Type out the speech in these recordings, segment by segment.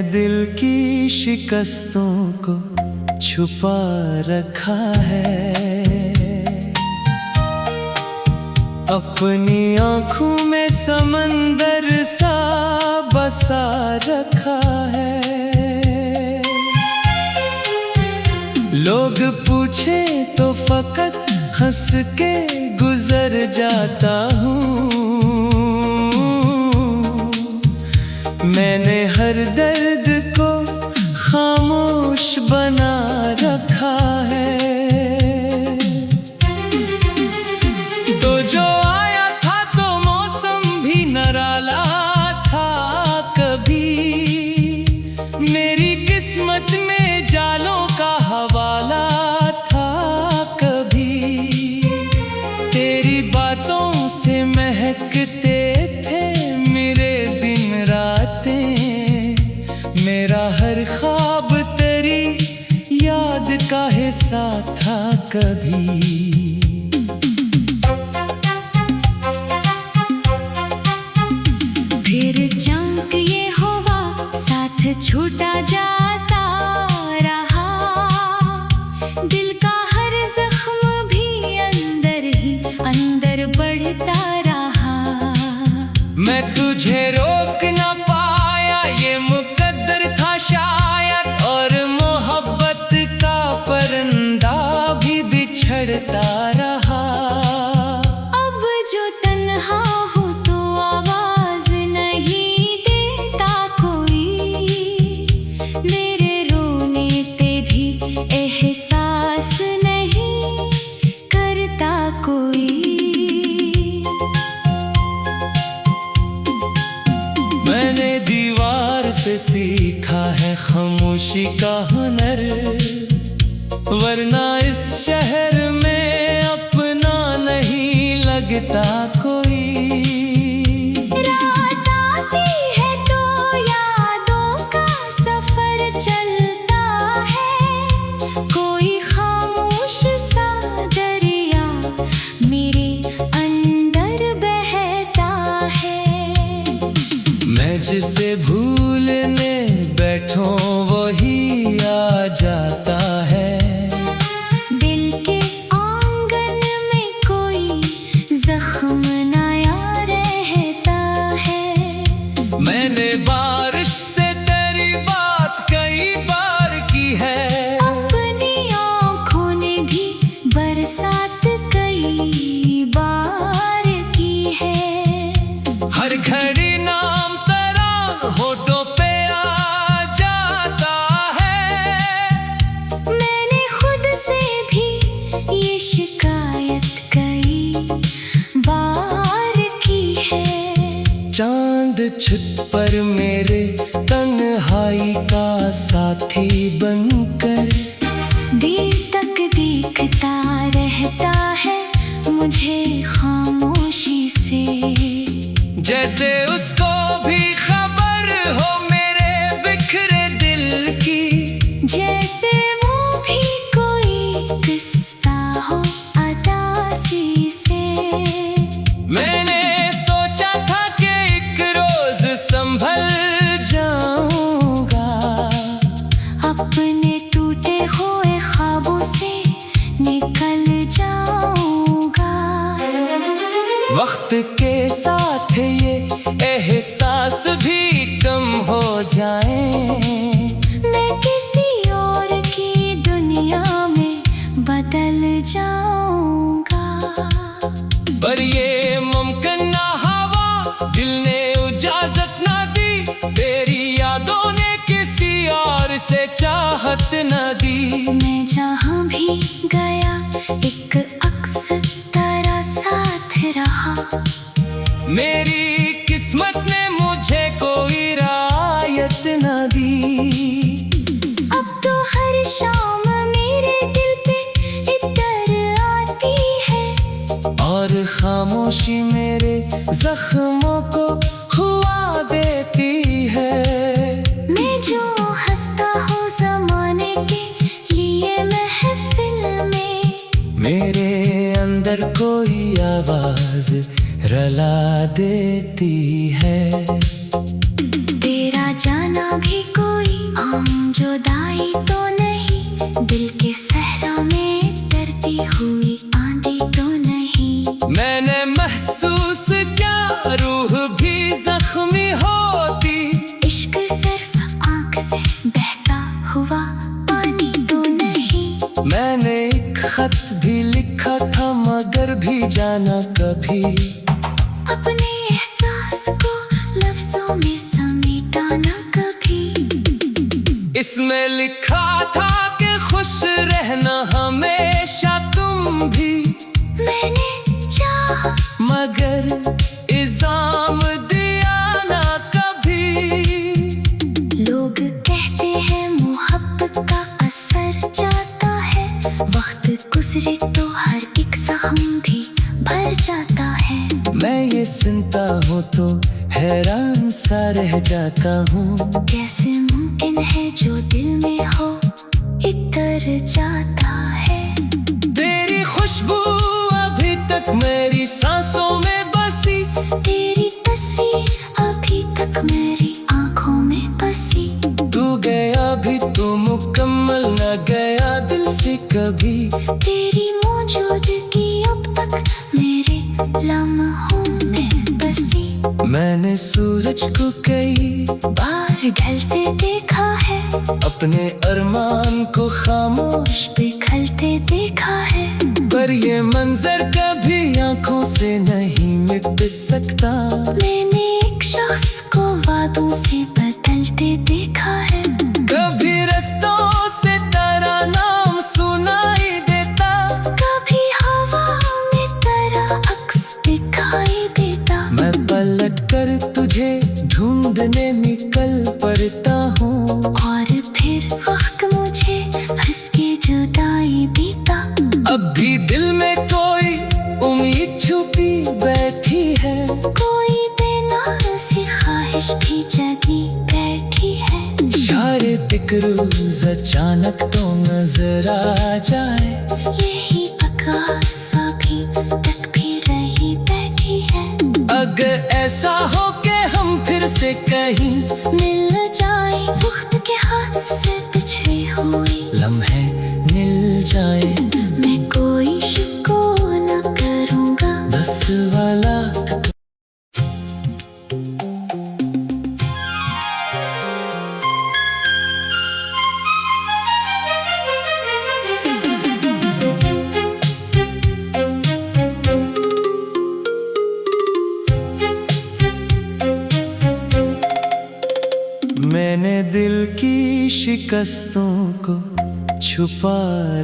दिल की शिकस्तों को छुपा रखा है, अपनी आँखों में समंदर सा बसा रखा है। लोग पूछे तो फकत हंस के गुजर जाता हूँ। मैंने हर दर्द को खामोश बना रखा है। तो जो आया था तो मौसम भी निराला था कभी, मेरी किस्मत में जालों का हवाला था कभी। तेरी बातों से महकते थे मेरे दिन रातें, मेरा हर ख्वाब तेरी याद का हिस्सा था कभी। फिर चमक ये हवा साथ छूटा जाता रहा, दिल का हर जख्म भी अंदर ही अंदर बढ़ता रहा। मैं तुझे रोक ना पाया, ये मुकद्दर था शायद, और मोहब्बत का परिंदा भी बिछड़ता रहा। अब जो तन्हा हो तो आवाज नहीं देता कोई, मेरे रोने पे भी एहसास नहीं करता कोई। मैंने दीवार से सीखा है खामोशी का हुनर, वरना इस शहर में अपना नहीं लगता कोई। रात आती है तो यादों का सफर चलता है, कोई खामोश सा दरिया मेरे अंदर बहता है। मैं जिसे भूलने बैठूं वही आ जाता है। दिल के आंगन में कोई जख्म नया रहता है। मैंने बारिश से तेरी बात कई बार की है, अपनी आँखों ने भी बरसात कई बार की है। हर घड़ी नाम तेरा होठों पे आ जाता है। मैंने खुद से भी ये शिकायत कई बार की है। चांद छुप पर मेरे तन्हाई का साथी बनकर देर तक देखता रहता है मुझे खामोशी से, जैसे उसको भी खबर हो मेरे बिखरे दिल की। जैसे वो भी कोई किस्सा हो अदासी से। मैंने सोचा था कि एक रोज संभल जाऊंगा, अपने टूटे हुए ख्वाबों से निकल जाऊंगा। वक्त के साथ ये एहसास भी कम हो जाए, मैं किसी और की दुनिया में बदल जाऊंगा। पर ये मुमकिन ना हवा दिल ने इजाजत ना दी, तेरी यादों ने किसी और से चाहत ना दी। मैं जहाँ भी गया एक अक्स तेरा साथ रहा, मेरी किस्मत ने मुझे कोई रायत ना दी। अब तो हर शाम मेरे दिल पे इतर आती है, और खामोशी मेरे जख्मों को हुआ देती है। मैं जो हंसता हूँ ज़माने के लिए महफिल में, मेरे अंदर कोई आवाज रला देती है। तेरा जाना भी कोई आई तो नहीं, दिल के सहरा में डरती हुई आंधी तो नहीं। मैंने महसूस किया रूह भी जख्मी होती, इश्क सिर्फ आंख से बहता हुआ पानी तो नहीं। मैंने एक खत भी लिखा था मगर भी जाना कभी, अपने एहसास को लफ्जों में समेटा ना कभी। इसमें लिखा था कि खुश रहना हमेशा तुम भी, मैंने चाहा मगर इल्जाम दिया ना कभी। लोग कहते हैं मोहब्बत का असर जाता है, वक्त गुजरे तो हर एक जख्म भी भर जाता है। मैं ये सुनता हूँ तो हैरान सा रह जाता हूँ, कैसे मुमकिन है जो दिल में हो इतर जाता है। तेरी खुशबू अभी तक मेरी सांसों में बसी, तेरी तस्वीर अभी तक मेरी आंखों में बसी। तू गया भी तो मुकम्मल न गया दिल से कभी। तेरी मौजूदगी अब तक मेरे लम्हों में बसी। मैंने सूरज को कई बाहर ढलते देखा है, अपने अरमान को खामोश बिखरते देखा है। पर ये मंजर कभी आंखों से नहीं मिट सकता। मैंने एक शख्स को वादों से बदलते देखा है, कभी रस्तों से तेरा नाम सुनाई देता, कभी हवा में तेरा अक्स दिखाई देता। मैं पलट कर तुझे ढूंढने निकल पड़ता हूँ, और फिर वक्त मुझे हंस के जुदाई देता। अब भी दिल में कोई उम्मीद छुपी बैठी है, कोई बेनासी ख्वाहिश भी जगी बैठी है। शायद एक रोज अचानक तो नजर आ जाए, यही आकाश अभी तक भी रही बैठी है। अगर ऐसा हो कि हम फिर से कहीं मिल जाए, वक्त के हाथ से पिछड़े हुए लम्हे मिल जाए, मैं कोई शिको न करूँगा। बस वाला मैंने दिल की शिकस्तों को छुपा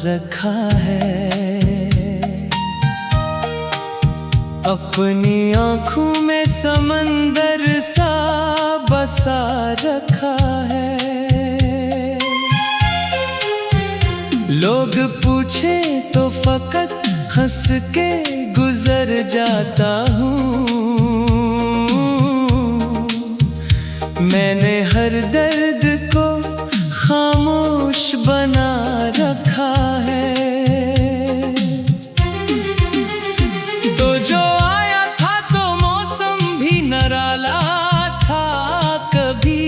रखा है, अपनी आंखों में समंदर सा बसा रखा है। लोग पूछे तो फकत हंस के गुजर जाता हूँ, मैंने हर दर्द को खामोश बना रखा है। तो जो आया था तो मौसम भी निराला था कभी,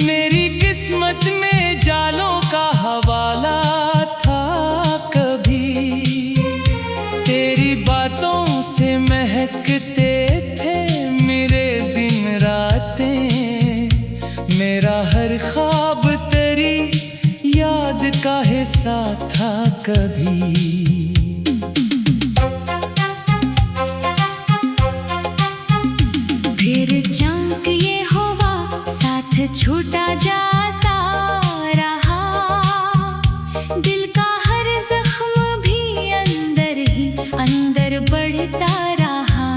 मेरी किस्मत में जालों का हवाला था कभी। तेरी बातों से महकते थे मेरे दिन रातें, मेरा हर ख्वाब तेरी याद का हिस्सा था कभी। फिर चमक ये हवा साथ छूटा जाता रहा, दिल का हर जख्म भी अंदर ही अंदर बढ़ता रहा।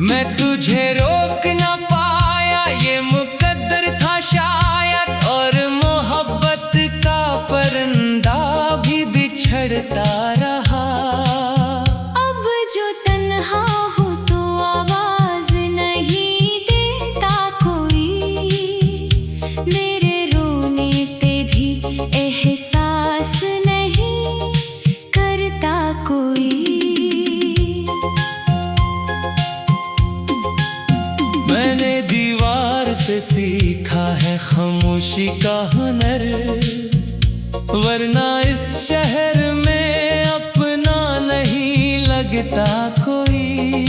मैं तुझे रोक ना पाया, ये मुकद्दर था शायद, और मोहब्बत का परिंदा भी बिछड़ता रहा। अब जो तन्हा हो तो आवाज नहीं देता कोई, मेरे रोने पे भी एहसास नहीं करता कोई। मैंने दीवार से से सीखा है खामोशी का हुनर, वरना इस शहर में अपना नहीं लगता कोई।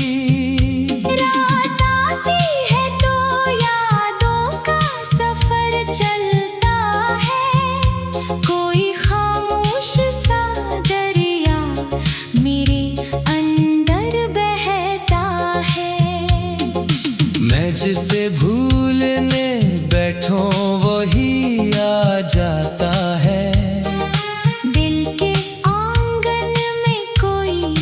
रात आती है तो यादों का सफर चलता है, कोई खामोश सा दरिया मेरे अंदर बहता है। मैं जिसे भूलने बैठूं वही आ जाता है। दिल के आंगन में कोई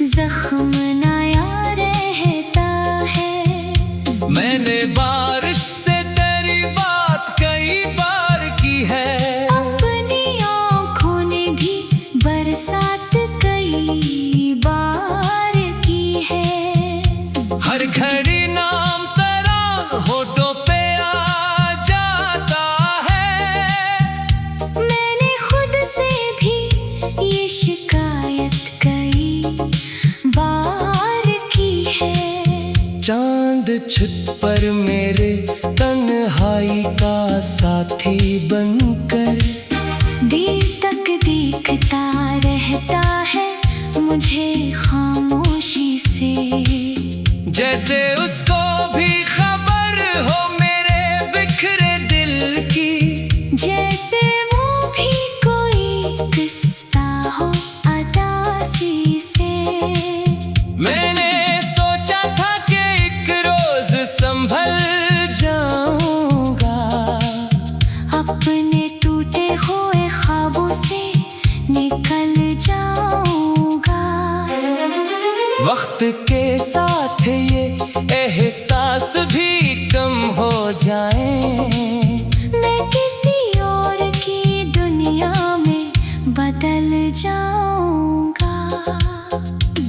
जख्म नया रहता है। मैंने बारिश से तेरी बात कई बार की है, अपनी आँखों ने भी बरसात कई बार की है। हर घड़ी नाम तेरा होठों पे आ जाता है। मैंने खुद से भी ये शिकायत कई बार की है। चांद छुप पर मेरे तन्हाई का साथी बनकर देर तक देखता रहता है मुझे खामोशी से। जैसे उसको भी खबर हो मेरे बिखरे दिल की, जैसे वो भी कोई किस्सा हो अदासी से। मैंने सोचा था कि एक रोज संभल जाऊंगा, अपने टूटे हुए ख्वाबों से निकल जाऊंगा। वक्त के साथ ये एहसास भी कम हो जाए। मैं किसी और की दुनिया में बदल जाऊंगा।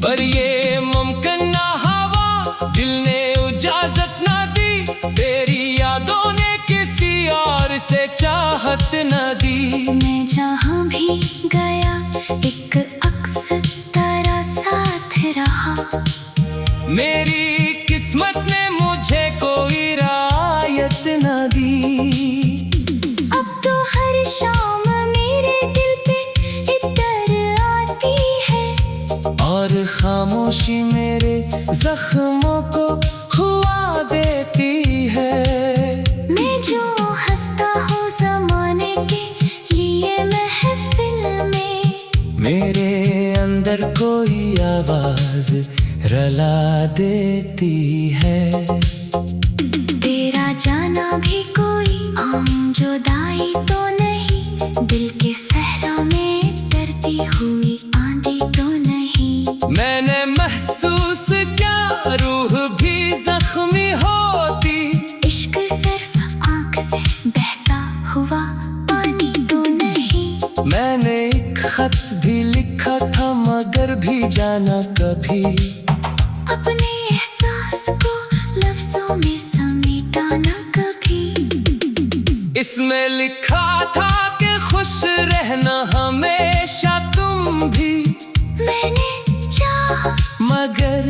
पर ये मुमकिन ना हवा, दिल ने इजाजत ना दी, तेरी यादों ने किसी और से चाहत न दी। मैं जहाँ भी गया एक अक्स तेरा साथ रहा। मेरी किस्मत ने मुझे कोई रायत न दी। अब तो हर शाम मेरे दिल पे इतर आती है, और खामोशी मेरे जख्मों को हुआ देती है। मैं जो हंसता हूँ ज़माने के लिए महफिल में, मेरे अंदर कोई आवाज रला देती है। तेरा जाना भी कोई आम जुदाई तो नहीं, दिल के सहरा में डरती हुई आंधी तो नहीं। मैंने महसूस किया रूह भी जख्मी होती, इश्क सिर्फ आँख से बहता हुआ पानी तो नहीं। मैंने एक खत भी लिखा था मगर भी जाना कभी, अपने एहसास को लफ्जों में समेटा ना कभी। इसमें लिखा था कि खुश रहना हमेशा तुम भी। मैंने चाहा मगर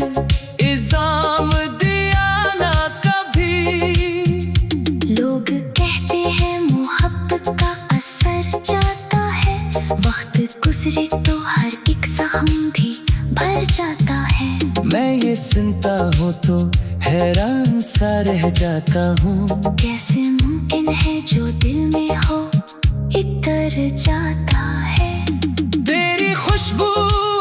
इल्जाम दिया ना कभी। लोग कहते हैं मोहब्बत का असर जाता है, वक्त गुजरे तो हर एक जख्म भी भर जाता है। मैं ये सुनता हूँ तो हैरान सा रह जाता हूँ, कैसे मुमकिन है जो दिल में हो इतर जाता है। तेरी खुशबू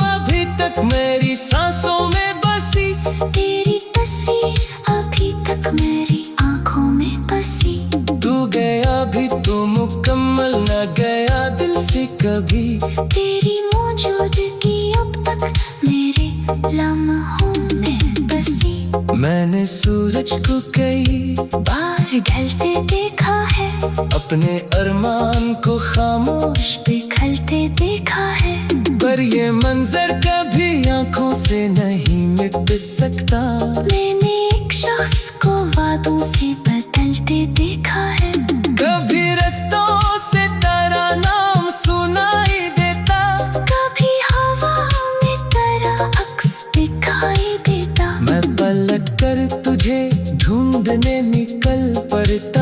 अभी तक मेरी सांसों में बसी, तेरी तस्वीर अभी तक मेरी आंखों में बसी। तू गया भी तो मुकम्मल न गया दिल से कभी। तेरी मौजूदगी अब तक मेरे लम्हों में बसी। मैंने सूरज को कई बार ढलते देखा है, अपने अरमान को खामोश पिघलते देखा है। पर ये मंजर कभी आंखों से नहीं मिट सकता। मैंने एक शख्स को वादों से बदलते देखा है, कभी रस्तों से तेरा नाम सुनाई देता, कभी हवा में तेरा अक्स दिखाई देता। मैं पलट कर तुझे ढूंढने निकल पड़ता।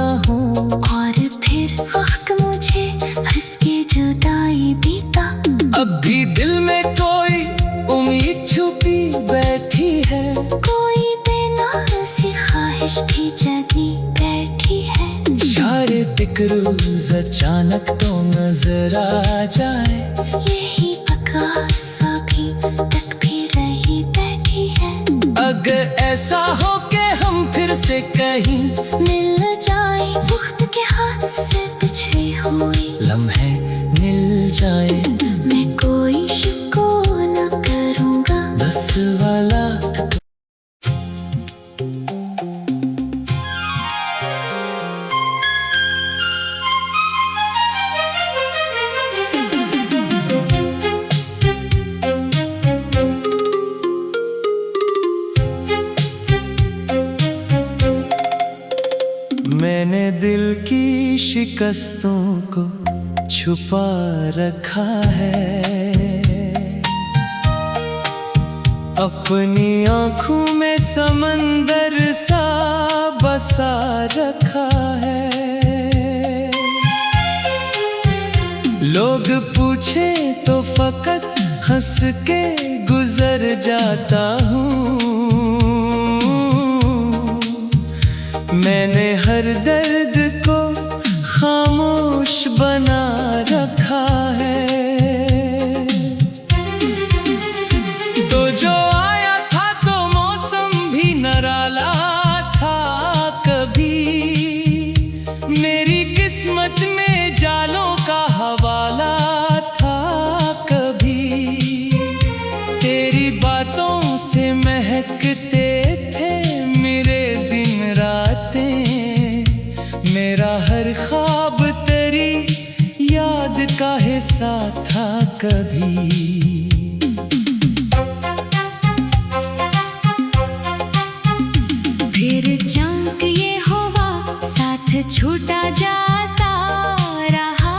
एक रोज अचानक तो नजर आ जाए, यही आकाश अभी तक भी रही बैठी है। अगर ऐसा हो कि हम फिर से कहीं मिल जाए, वक्त के हाथ से पिछड़े हुए लम्हे मिल जाए, मैं कोई शिको न करूँगा। 10 वाला मैंने दिल की शिकस्तों को छुपा रखा है, अपनी आँखों में समंदर सा बसा रखा है। लोग पूछे तो फकत हंस के गुजर जाता हूँ, मैंने हर दर्द को खामोश बना रखा है। तो जो आया था तो मौसम भी निराला था, कभी मेरी किस्मत में जालों का हवाला था, कभी तेरी बातों से महकते थे मेरे दिन रातें, मेरा हर ख्वाब तेरी याद का हिस्सा था कभी। फिर चमक ये हुआ साथ छूटा जाता रहा,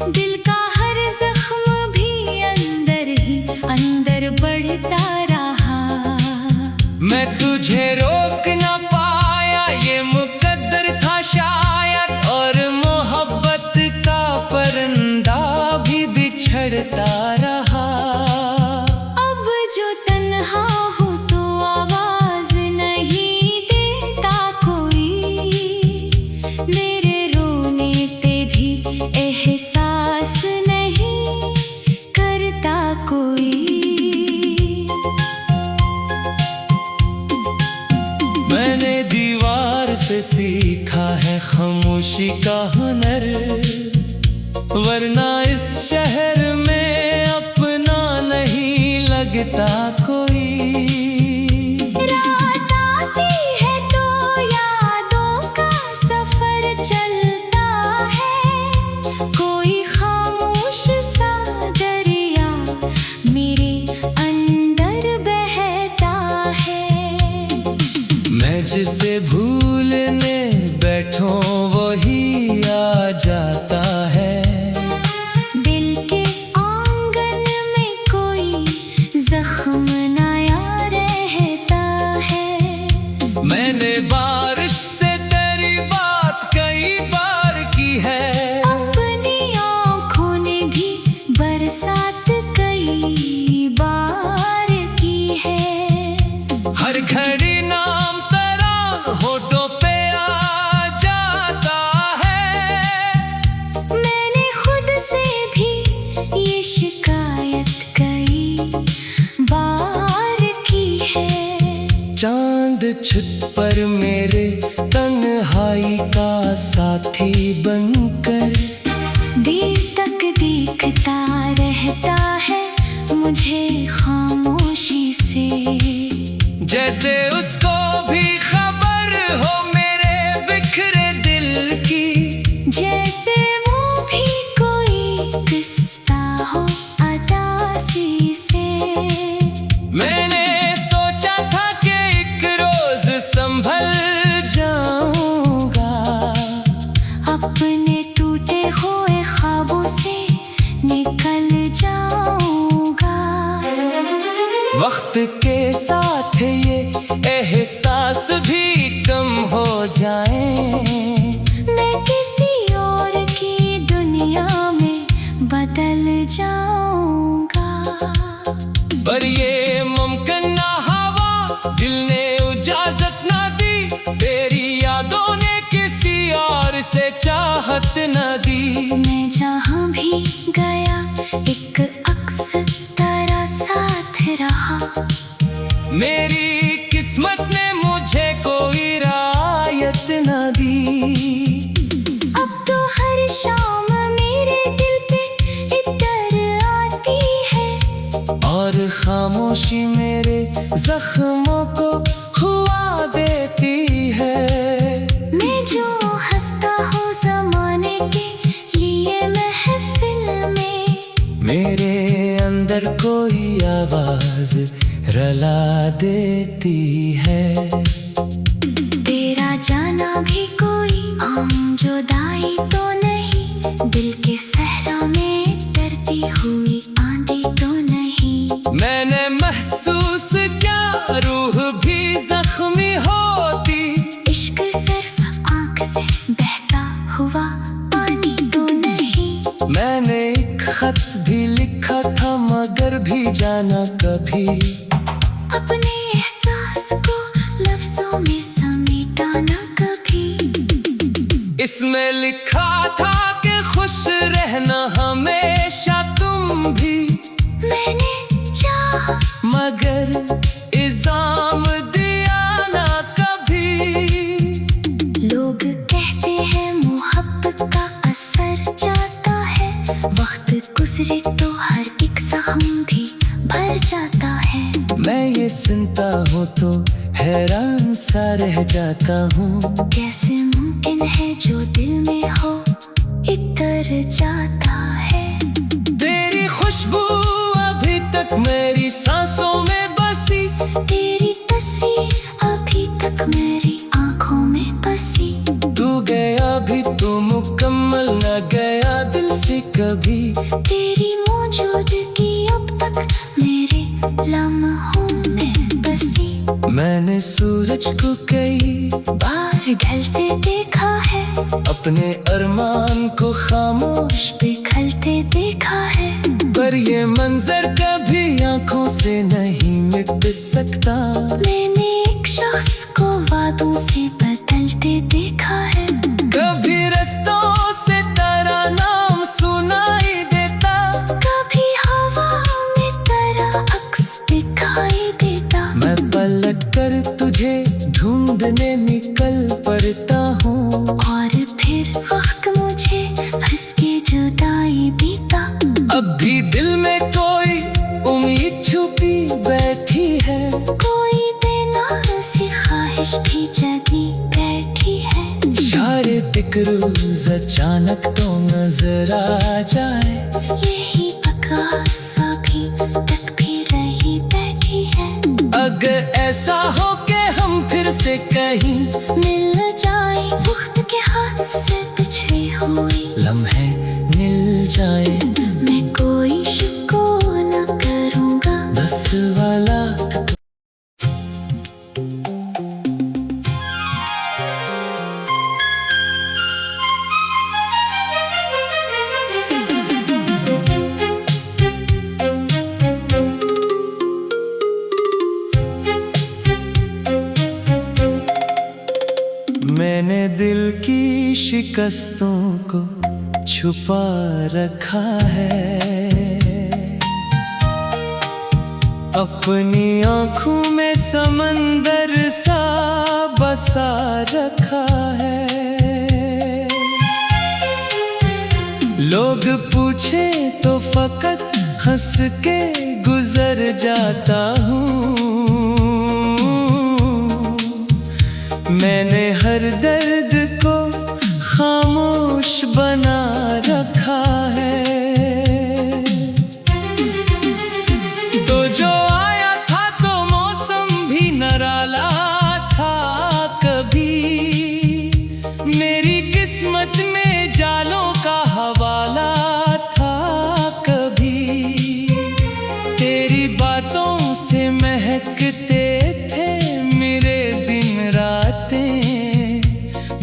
दिल का हर जख्म भी अंदर ही अंदर बढ़ता रहा। मैं तुझे रोक ना पाया, ये मुकद्दर था शायद, और मोहब्बत का परिंदा भी बिछड़ता रहा। अब जो तन्हा हूँ तो आवाज नहीं देता कोई, मेरे रोने पे भी एहसास नहीं करता कोई। मैंने दीवार से सीखा है खामोशी का हुनर, वरना इस शहर में अपना नहीं लगता कोई। रात आती है तो यादों का सफर चलता है, कोई खामोश सा दरिया मेरे अंदर बहता है। मैं जिसे भूलने बैठूं वही आ जाता है, दिल के आंगन में कोई जख्म नया रहता है। मैंने बारिश से तेरी बात कई बार की है, अपनी आँखों ने भी बरसात कई बार की है। हर घड़ी नाम तेरा होठों पे आ जाता है, मैंने खुद से भी ये शिकायत कई बार की है। चांद छुट पर मेरे तन्हाई का साथी बनकर देर तक देखता रहता है मुझे खामोशी से, जैसे उसको भी खबर हो मेरे बिखरे दिल की, जैसे वो भी कोई किस्सा हो अदासी से। मैंने सोचा था कि एक रोज संभल जाऊंगा, अपने टूटे हुए ख्वाबों से निकल जाऊंगा। वक्त के साथ ये से चाहत न दी। मैं जहाँ भी गया एक अक्स तेरा साथ रहा। मेरी किस्मत ने मुझे कोई रायत न दी। अब तो हर शाम मेरे दिल पे इतर आती है और खामोशी मेरे जख्मों को हुआ देती है। मैं जो हंसता हूँ ज़माने के लिए महफिल में, मेरे अंदर कोई आवाज रला देती है। तेरा जाना भी कोई आम जुदाई तो नहीं, दिल के सहरा में डरती हुई आंधी तो नहीं। मैंने महसूस किया रूह भी जख्मी होती। इश्क सिर्फ आँख से बहता हुआ पानी तो नहीं। मैंने एक खत भी लिखा था मगर भी जाना कभी। अपने एहसास को लफ्जों में समेटा न कभी। इसमें लिखा था कि खुश रहना हमेशा तुम भी। मैंने चाहा मगर इल्जाम दिया ना कभी। लोग कहते हैं मोहब्बत का असर जाता है, वक्त गुजरे तो हर एक जख्म भी भर जाता है। मैं ये सुनता हूँ तो हैरान सा रह जाता हूँ। कैसे मुमकिन है जो दिल में हो इतर जाता है। तेरी खुशबू अभी तक मेरी सांसों में बसी। तेरी तस्वीर अभी तक मेरी आंखों में बसी। तू गया भी तो मुकम्मल न गया दिल से कभी। तेरी मौजूदगी अब तक मेरे लम्हों में बसी। मैंने सूरज को कई बार ढलते देखा है, अपने अरमान को खामोश पिघलते देखा है। पर ये मंजर कभी आंखों से नहीं मिट सकता। मैंने एक शख्स को वादों से बदलते देखा है। कभी रस्तों से तेरा नाम सुनाई देता। कभी हवा में तेरा अक्स दिखाई देता। मैं पलट कर तुझे ढूंढने निकल पड़ता हूँ। और फिर वक्त मुझे हंस के जुदाई देता। अब भी दिल में कोई उम्मीद छुपी बैठी है। कोई बेनाज़ी ख्वाहिश भी जगी बैठी है। शायद एक रोज अचानक तो नजर आ जाए। यही आकाश अभी तक भी रही बैठी है। अगर ऐसा हो कि हम फिर से कहीं मिल जाए, वक्त के हाथ से पिछड़े हुए लम्हे मिल जाए। मैं कोई शुक्र न करूँगा। बस वाला मैंने दिल की शिकस्तों को छुपा रखा है। अपनी आँखों में समंदर सा बसा रखा है। लोग पूछे तो फकत हंस के गुजर जाता हूँ। मैंने हर दर्द को खामोश बना रखा है। तो जो आया था तो मौसम भी निराला था कभी। मेरी किस्मत में जालों का हवाला था कभी। तेरी बातों से महकते थे मेरे दिन रातें।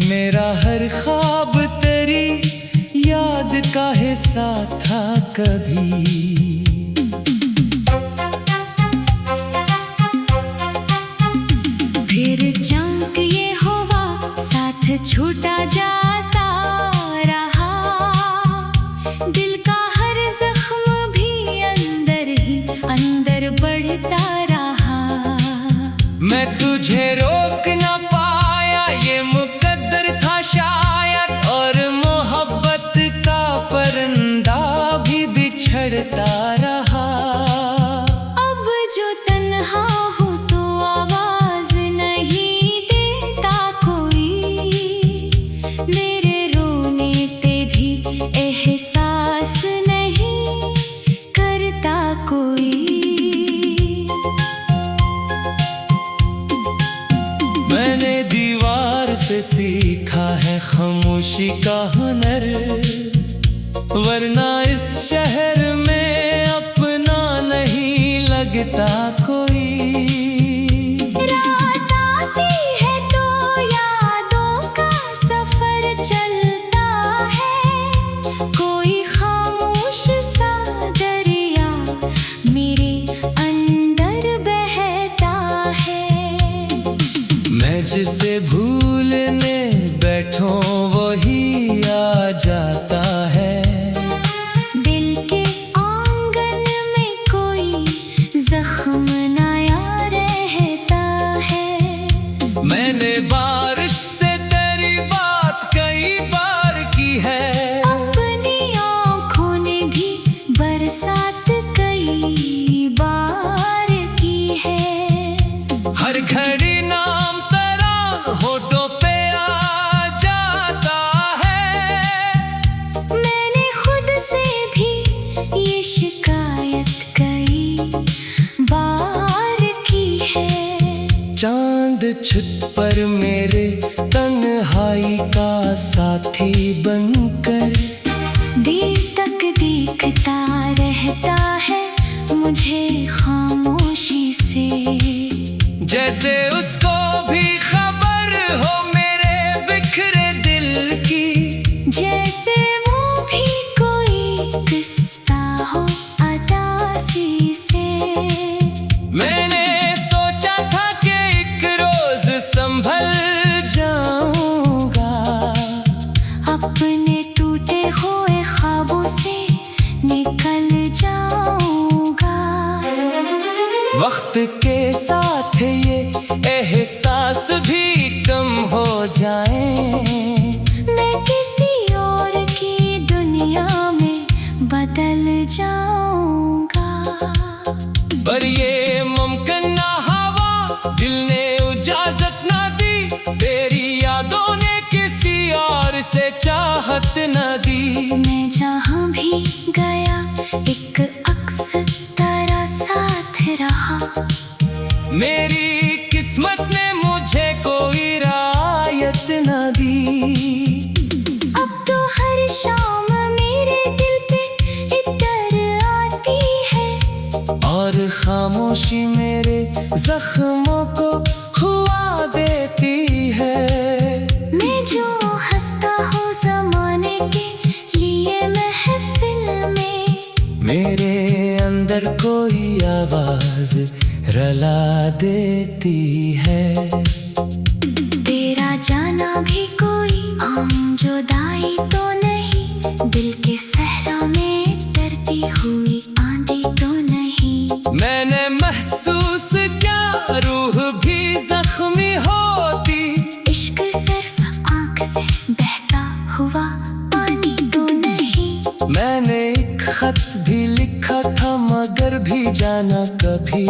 मेरा हर ख्वाब तेरी याद का हिस्सा था कभी। फिर चमक ये हुआ साथ छूटा जाता तुझे रोक ना पाया ये मुकद्दर था शायद, और मोहब्बत का परिंदा भी बिछड़ता रहा। अब जो तन्हा हूँ तो आवाज नहीं देता कोई, मेरे रोने पे भी एहसास नहीं करता कोई। मैंने दीवार से सीखा है खामोशी का हुनर, वरना इस शहर में अपना नहीं लगता कोई। रात आती है तो यादों का सफर चलता है, कोई खामोश सा दरिया मेरे अंदर बहता है। मैं जिसे भूलने बैठूं वही आ जाता है। दिल के आंगन में कोई जख्म नया रहता है। मैंने बारिश से तेरी बात कई बार की है, अपनी आँखों ने भी बरसात कई बार की है। हर घड़ी नाम तेरा होठों पे आ जाता है। मैंने खुद से भी ये शिकायत कई बार की है। चांद छुप पर मेरे तन्हाई का साथी बनकर देर तक देखता रहता है मुझे खामोशी से, जैसे उसको भी खबर हो मेरे बिखरे दिल की। जैसे वो भी कोई किस्सा हो अदासी से। मैंने सोचा था कि एक रोज संभल जाऊंगा, अपने टूटे हुए ख्वाबों से निकल जाऊंगा। वक्त के साथ ये एहसास भी कम हो जाए, मैं किसी और की दुनिया में बदल जाऊंगा। पर ये मुमकिन ना हवा दिल ने इजाजत ना दी, तेरी यादों ने किसी और से चाहत न दी। मैं जहाँ भी गया एक अक्स तेरा साथ रहा, मेरी किस्मत ने मुझे कोई रायत न दी। अब तो हर शाम मेरे दिल पे इतर आती है, और खामोशी मेरे जख्मों को हुआ देती है। मैं जो हंसता हूँ ज़माने के लिए महफिल में, मेरे अंदर कोई आवाज रला देती है। तेरा जाना भी कोई आम जुदाई तो नहीं, दिल के सहरा में डरती हुई आंधी तो नहीं। मैंने महसूस किया रूह भी जख्मी होती, इश्क सिर्फ आँख से बहता हुआ पानी तो नहीं। मैंने एक खत भी लिखा था मगर भी जाना कभी,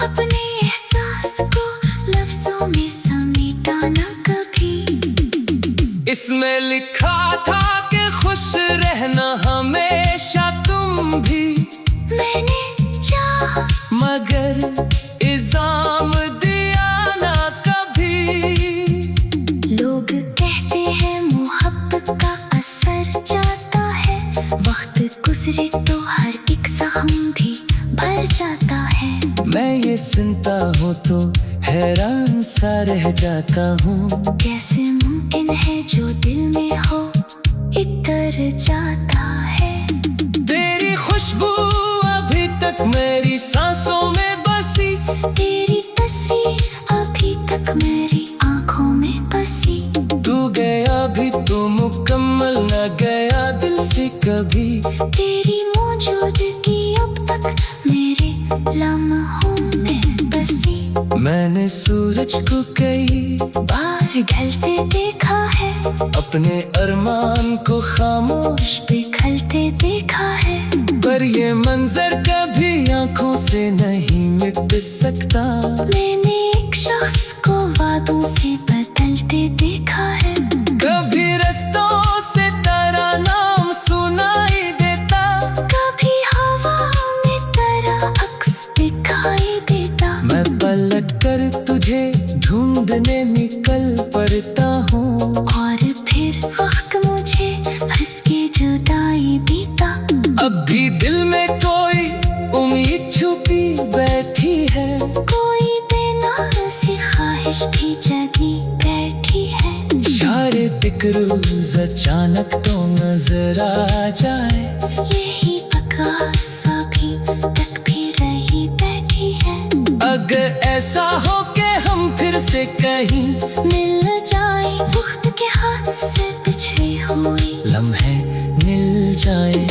अपने एहसास को लफ्जों में समेटा न कभी। इसमें लिखा था कि खुश रहना हमेशा तुम भी, मैंने चाहा मगर इल्जाम दिया ना कभी। लोग कहते हैं मोहब्बत का असर जाता है, वक्त गुजरे तो हर एक जख्म भी भर जाता है। मैं ये सुनता हूँ तो हैरान सा रह जाता हूँ, कैसे मुमकिन है जो दिल में हो इतर जाता है। तेरी खुशबू अभी तक मेरी सांसों में बसी, तेरी तस्वीर अभी तक मेरी आंखों में बसी। तू गया भी तो मुकम्मल न गया दिल से कभी। तेरी मौजूदगी अब तक मेरे लम्हों में बसी। मैंने सूरज को कई बार ढलते देखा है, अपने अरमान को खामोश पिघलते देखा है। पर ये मंजर कभी आंखों से नहीं मिट सकता। मैंने एक शख्स को वादों से बदलते देखा है। कभी रस्तों से तेरा नाम सुनाई देता, कभी हवा में तेरा अक्स दिखाई देता। मैं पलट कर तुझे ढूंढने निकल पड़ता हूँ, और फिर वक्त मुझे हंस के जुदाई देता। अब भी दिल में कोई उम्मीद छुपी बैठी है, कोई बेनाज़ी ख्वाहिश भी जगी बैठी है। शायद एक रोज अचानक तो नजर आ जाए, यही बकासा भी तक भी रही बैठी है। अगर ऐसा हो के हम फिर से कहीं मिल जाए, वक्त के हाथ से पिछड़े हुए लम्हे मिल जाए।